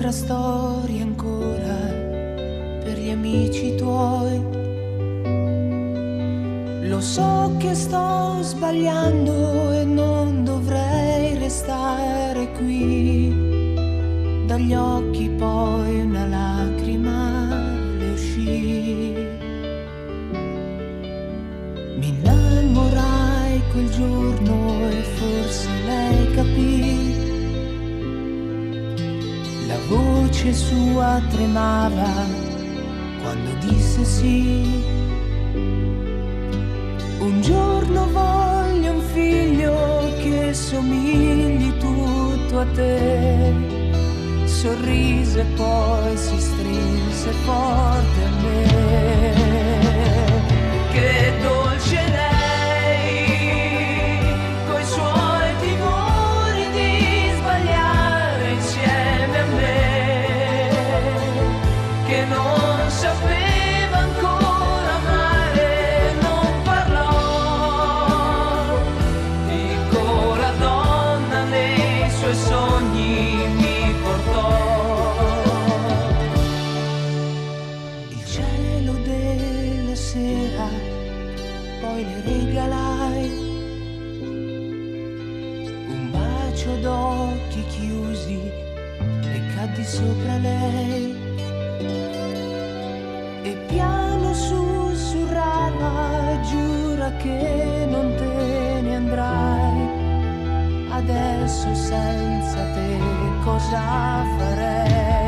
un'altra storia ancora per gli amici tuoi. Lo so che sto sbagliando e non dovrei restare qui. Dagli occhi poi una lacrima le uscì. Mi innamorai quel giorno e forse lei capì. La voce sua tremava quando disse sì. Un giorno voglio un figlio che somigli tutto a te. Sorrise e poi si strinse forte a me. Che dolce lei, coi suoi timori di sbagliare insieme a me, che non sapeva ancora amare, non parlò. Piccola donna nei suoi sogni mi portò. Il cielo della sera poi le regalai un bacio d'occhi chiusi e caddi sopra lei e piano sussurrava: giura che non te ne andrai, adesso senza te cosa farei?